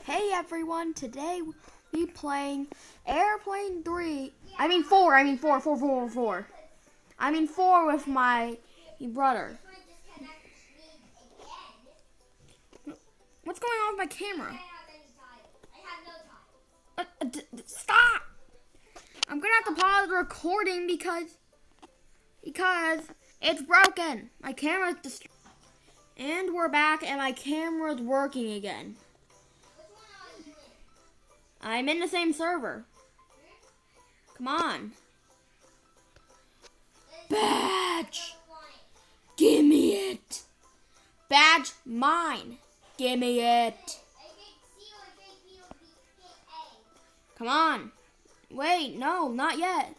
Hey everyone, today we playing Airplane 4 with my brother. What's going on with my camera? Stop! I'm gonna have to pause the recording because it's broken. My camera's destroyed. And we're back and my camera's working again. I'm in the same server. Come on. Badge! Give me it! Badge mine! Give me it! Come on. Wait, no, not yet.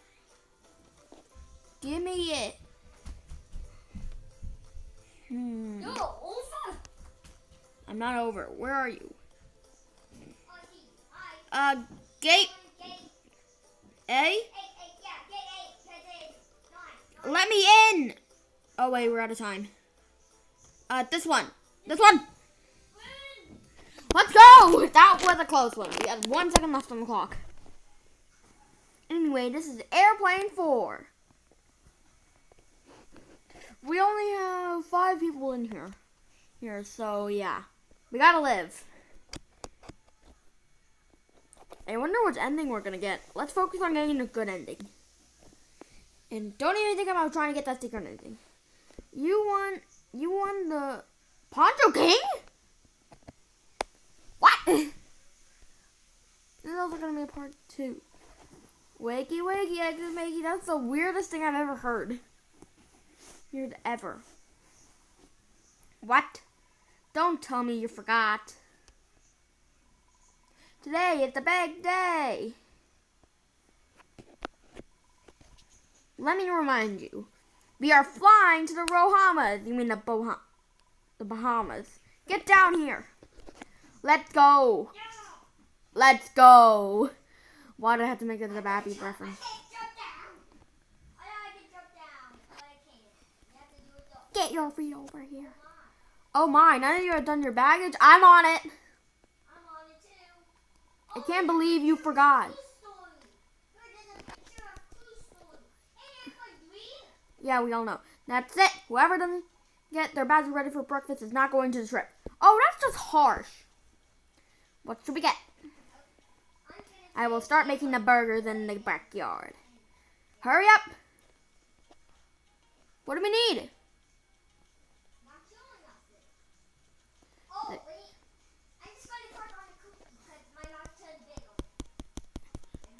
Give me it. No, over. I'm not over. Where are you? Gate A? Let me in! Oh wait, we're out of time. This one. Let's go! That was a close one. We had 1 second left on the clock. Anyway, this is Airplane 4. We only have 5 people in here, so yeah. We gotta live. I wonder which ending we're gonna get. Let's focus on getting a good ending. And don't even think about trying to get that secret ending. You won the Poncho King? What? This is also gonna be a part 2. Wakey, Exit Makey. That's the weirdest thing I've ever heard. Weird ever. What? Don't tell me you forgot. Today is the big day. Let me remind you. We are flying to the Bahamas. You mean the Bahamas. Get down here. Let's go. Yeah. Let's go. Why do I have to make it a Bappy reference? Get your feet over here. Oh my, now that you have done your baggage, I'm on it. I can't believe you forgot. Yeah, we all know. That's it. Whoever doesn't get their bags ready for breakfast is not going to the trip. Oh, that's just harsh. What should we get? I will start making the burgers in the backyard. Hurry up. What do we need?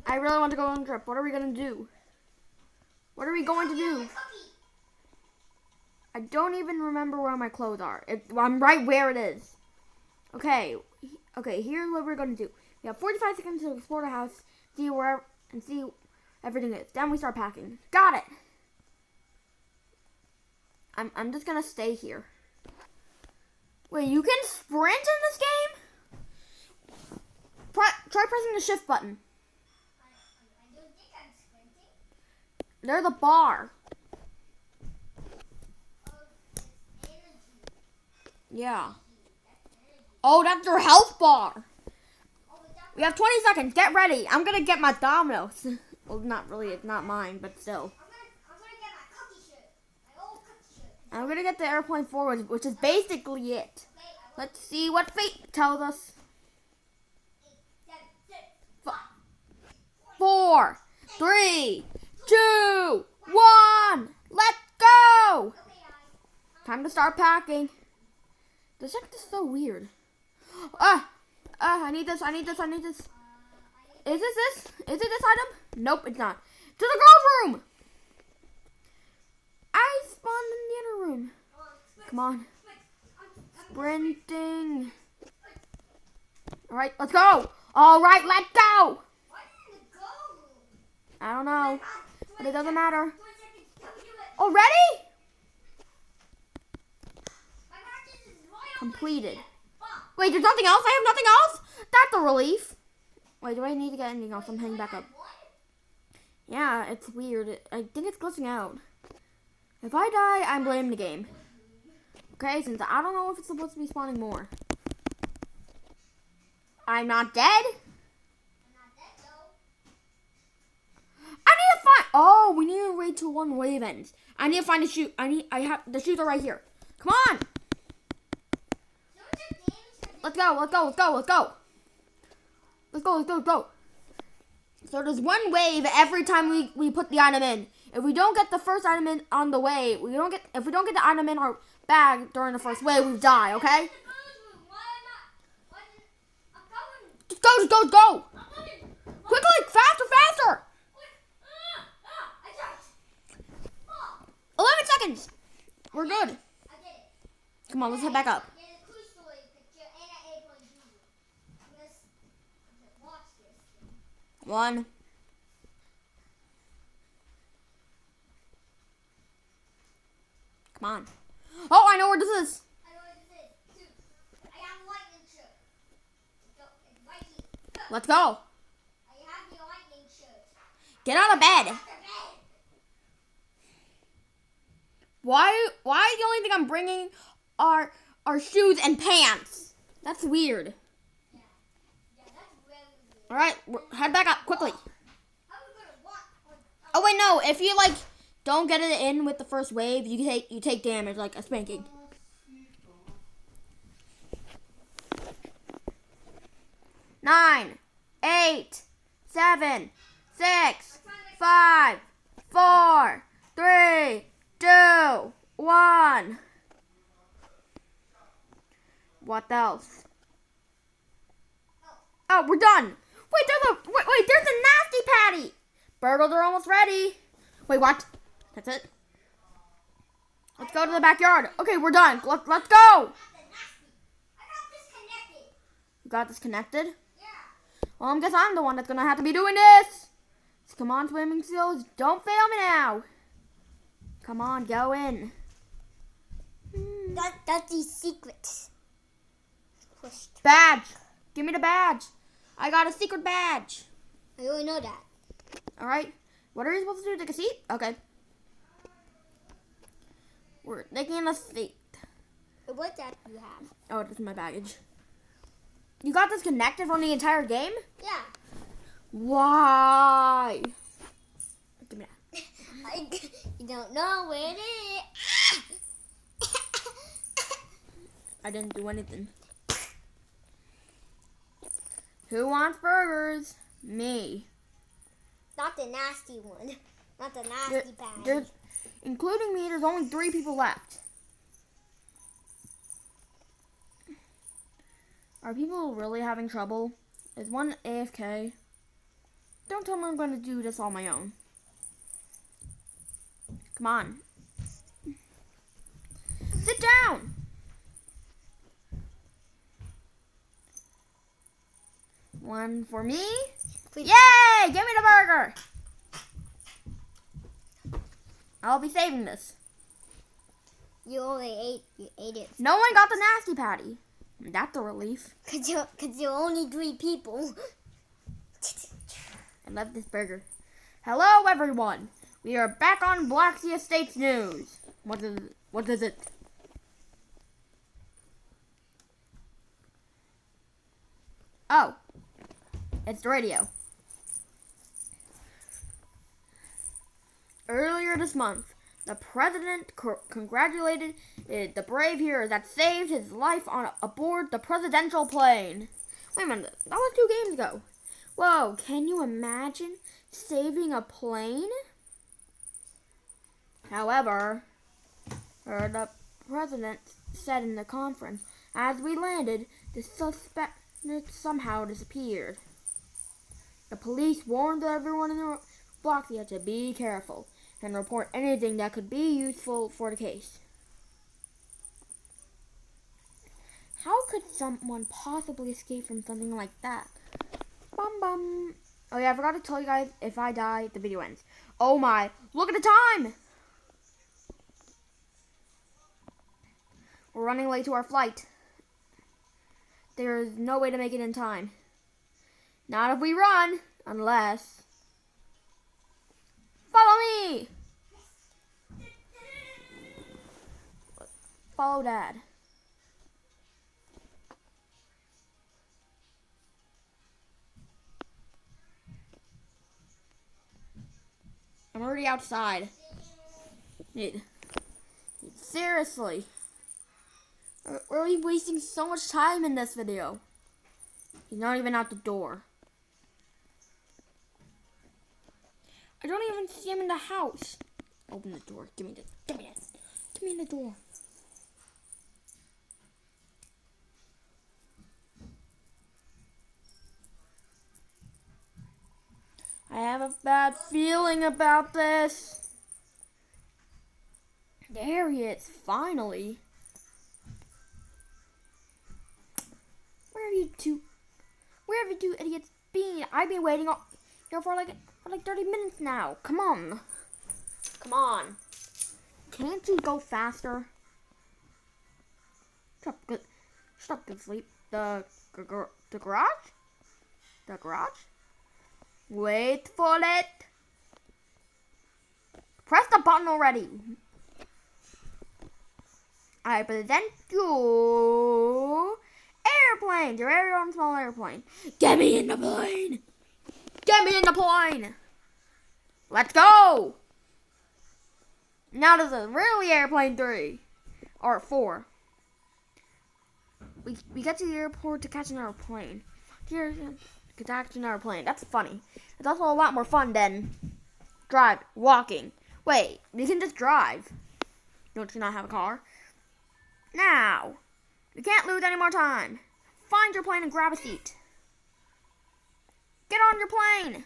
I really want to go on the trip. What are we going to do? What are we going to do? I don't even remember where my clothes are. I'm right where it is. Okay, here's what we're going to do. We have 45 seconds to explore the house, see everything is. Then we start packing. Got it. I'm just going to stay here. Wait, you can sprint in this game? Try pressing the shift button. There's a bar. Yeah. Oh, that's your health bar. We have 20 seconds. Get ready. I'm going to get my Domino's. Well, not really. It's not mine, but still. I'm going to get the Airplane 4, which is basically it. Let's see what fate tells us. 4, 3, 2, 1. Let's go. Time to start packing. This check is so weird. I need this. Is it this item? Nope, it's not. To the girls' room. I spawned in the other room. Come on. Sprinting. All right, let's go. All right, let's go. I don't know, but it doesn't matter. Already? Completed. Wait, there's nothing else? I have nothing else? That's a relief. Wait, do I need to get anything else? I'm hanging back up. Yeah, it's weird. I think it's glitching out. If I die, I'm blaming the game. Okay, since I don't know if it's supposed to be spawning more. I'm not dead. I'm not dead though. I need to find. Oh, we need to wait till one wave ends. I need to find a shoe. I have the shoes are right here. Come on. Let's go. Let's go. Let's go. Let's go. Let's go. Let's go. Let's go. So there's one wave every time we put the item in. If we don't get the first item in on the way, if we don't get the item in our bag during the first wave, we die. Okay? Just go. Just go. Just go. Quickly, faster, faster. 11 seconds. We're good. Come on, let's head back up. 1. Come on. Oh, I know where this is. Let's go. Get out of bed. Why the only thing I'm bringing are shoes and pants? That's weird. All right, head back up quickly. Oh wait, no. If you don't get it in with the first wave, you take damage like a spanking. Nine, 8, 7, 6, 5, 4, 3, 2, 1. What else? Oh, we're done. Wait, there's a nasty patty. Burgers are almost ready. Wait, what? That's it? Let's go to the backyard. Okay, we're done. Let's go. You got disconnected? Yeah. Well, I guess I'm the one that's going to have to be doing this. So come on, swimming seals. Don't fail me now. Come on, go in. That's the secret. Badge. Give me the badge. I got a secret badge. I already know that. All right. What are you supposed to do? Take a seat? Okay. We're taking a seat. What that you have? Oh, this is my baggage. You got disconnected from the entire game? Yeah. Why? Give me that. You don't know where it is. I didn't do anything. Who wants burgers? Me. Not the nasty one. Not the nasty bag. There's, including me, there's only 3 people left. Are people really having trouble? Is one AFK? Don't tell me I'm going to do this on my own. Come on. Sit down. One for me. Please. Yay! Give me the burger. I'll be saving this. You only ate it. No one got the nasty patty. That's a relief. Cause you're only 3 people. I love this burger. Hello, everyone. We are back on Black Sea Estates News. What is it? Oh, it's the radio. Earlier this month, the president congratulated the brave hero that saved his life aboard the presidential plane. Wait a minute, that was 2 games ago. Whoa, can you imagine saving a plane? However, the president said in the conference, as we landed, the suspect somehow disappeared. The police warned everyone in the block to be careful and report anything that could be useful for the case. How could someone possibly escape from something like that? Bum bum. Oh yeah, I forgot to tell you guys, if I die, the video ends. Oh my, look at the time! We're running late to our flight. There is no way to make it in time. Not if we run, unless... Follow me! Follow Dad. I'm already outside. Seriously. We're really wasting so much time in this video. He's not even out the door. I don't even see him in the house. Open the door. Give me this. Give me this. Give me the door. I have a bad feeling about this. There he is, finally. Where have you two idiots been? I've been waiting here for like 30 minutes now. Come on. Come on. Can't you go faster? Shut up, good sleep. The garage? The garage? Wait for it. Press the button already. I present you airplane. Your very own small airplane. Get me in the plane. Get me in the plane. Let's go. Now this is really airplane 3 or 4. We get to the airport to catch another plane. Catch another plane. That's funny. It's also a lot more fun than walking. Wait, we can just drive. Don't you not have a car? Now, we can't lose any more time. Find your plane and grab a seat. Get on your plane.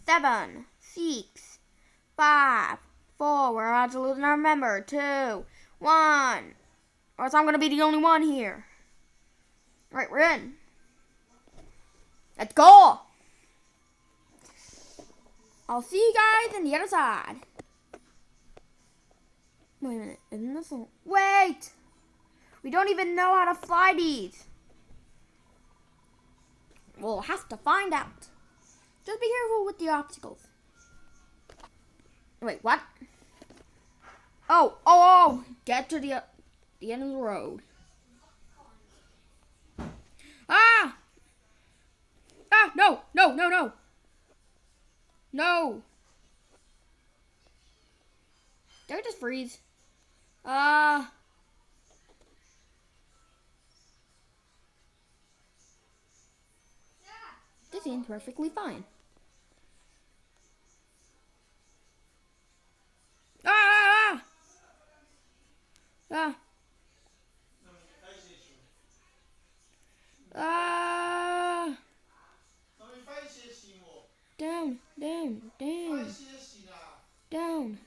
Seven, 6, 5, 4. We're about to lose another member. 2, 1. Or else I'm going to be the only one here. Alright, we're in. Let's go. I'll see you guys on the other side. Wait a minute. Isn't this a... Wait! We don't even know how to fly these. We'll have to find out. Just be careful with the obstacles. Wait, what? Oh! Get to the end of the road. Ah! No! No! Did I just freeze? This seems perfectly fine. Down.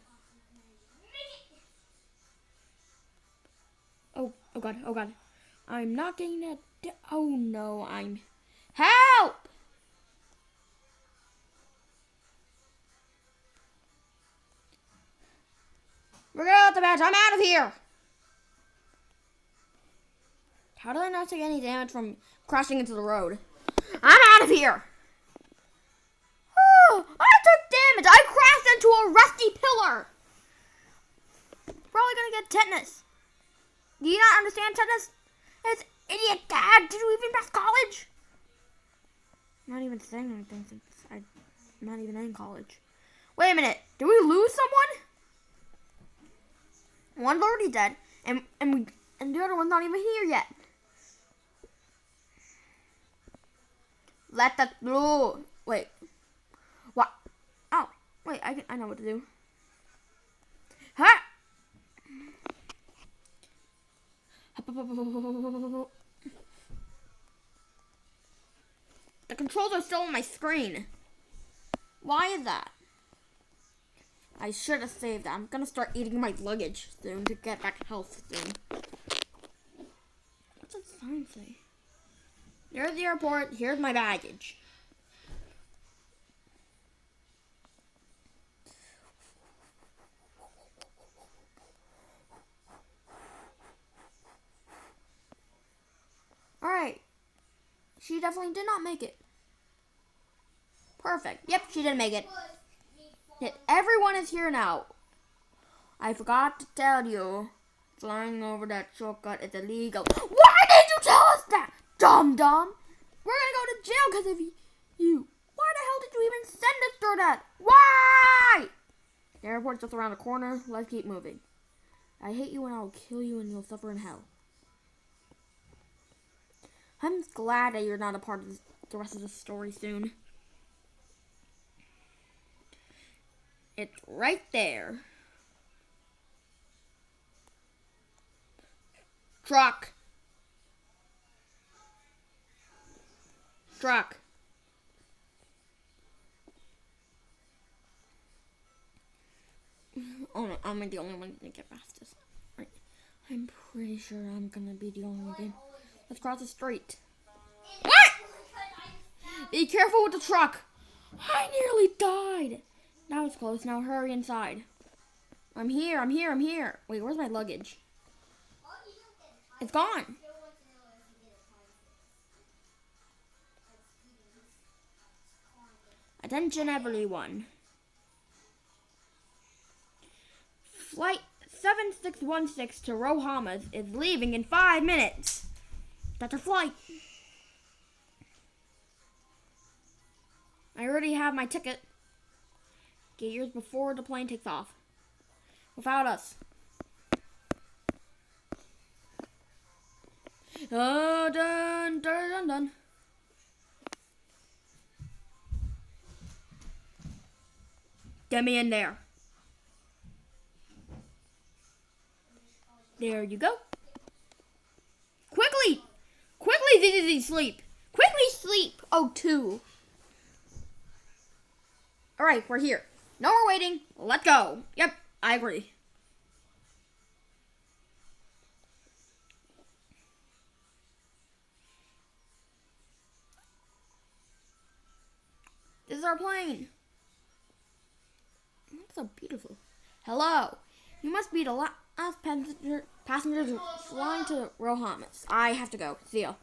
Oh god. I'm not getting that. Oh no, Help! Forget about the badge. I'm out of here. How did I not take any damage from crashing into the road? I'm out of here. Oh, I took damage. I crashed into a rusty pillar. Probably gonna get tetanus. Do you not understand tetanus? It's idiot, Dad. Did you even pass college? I'm not even saying anything since I'm not even in college. Wait a minute. Did we lose someone? One's already dead, and the other one's not even here yet. Let that blue. Wait. What? Oh, wait. I know what to do. Ha! The controls are still on my screen. Why is that? I should have saved that. I'm gonna start eating my luggage soon to get back health soon. What's that sign say? There's the airport. Here's my baggage. Alright. She definitely did not make it. Perfect. Yep, she didn't make it. Everyone is here now. I forgot to tell you. Flying over that shortcut is illegal. Why did you tell us that? Dum-dum. We're gonna go to jail because of you. Why the hell did you even send us through that? Why? The airport's just around the corner. Let's keep moving. I hate you and I'll kill you and you'll suffer in hell. I'm glad that you're not a part of the rest of the story soon. It's right there. Truck. Truck. Oh no, I'm the only one gonna get past this. Right. I'm pretty sure I'm gonna be the only one again. Let's cross the street. What? Be careful with the truck. I nearly died. That was close. Now hurry inside. I'm here. Wait, where's my luggage? It's gone. Attention everyone. Flight 7616 to Rohamas is leaving in 5 minutes. That's our flight. I already have my ticket. Get yours before the plane takes off. Without us. Dun. Get me in there. There you go. Quickly, ZZZ, sleep. Quickly sleep. Oh, 2. All right, we're here. No more waiting. Let's go. Yep, I agree. This is our plane. That's so beautiful. Hello. You must be the last passengers flying to Rohamas. I have to go. See ya.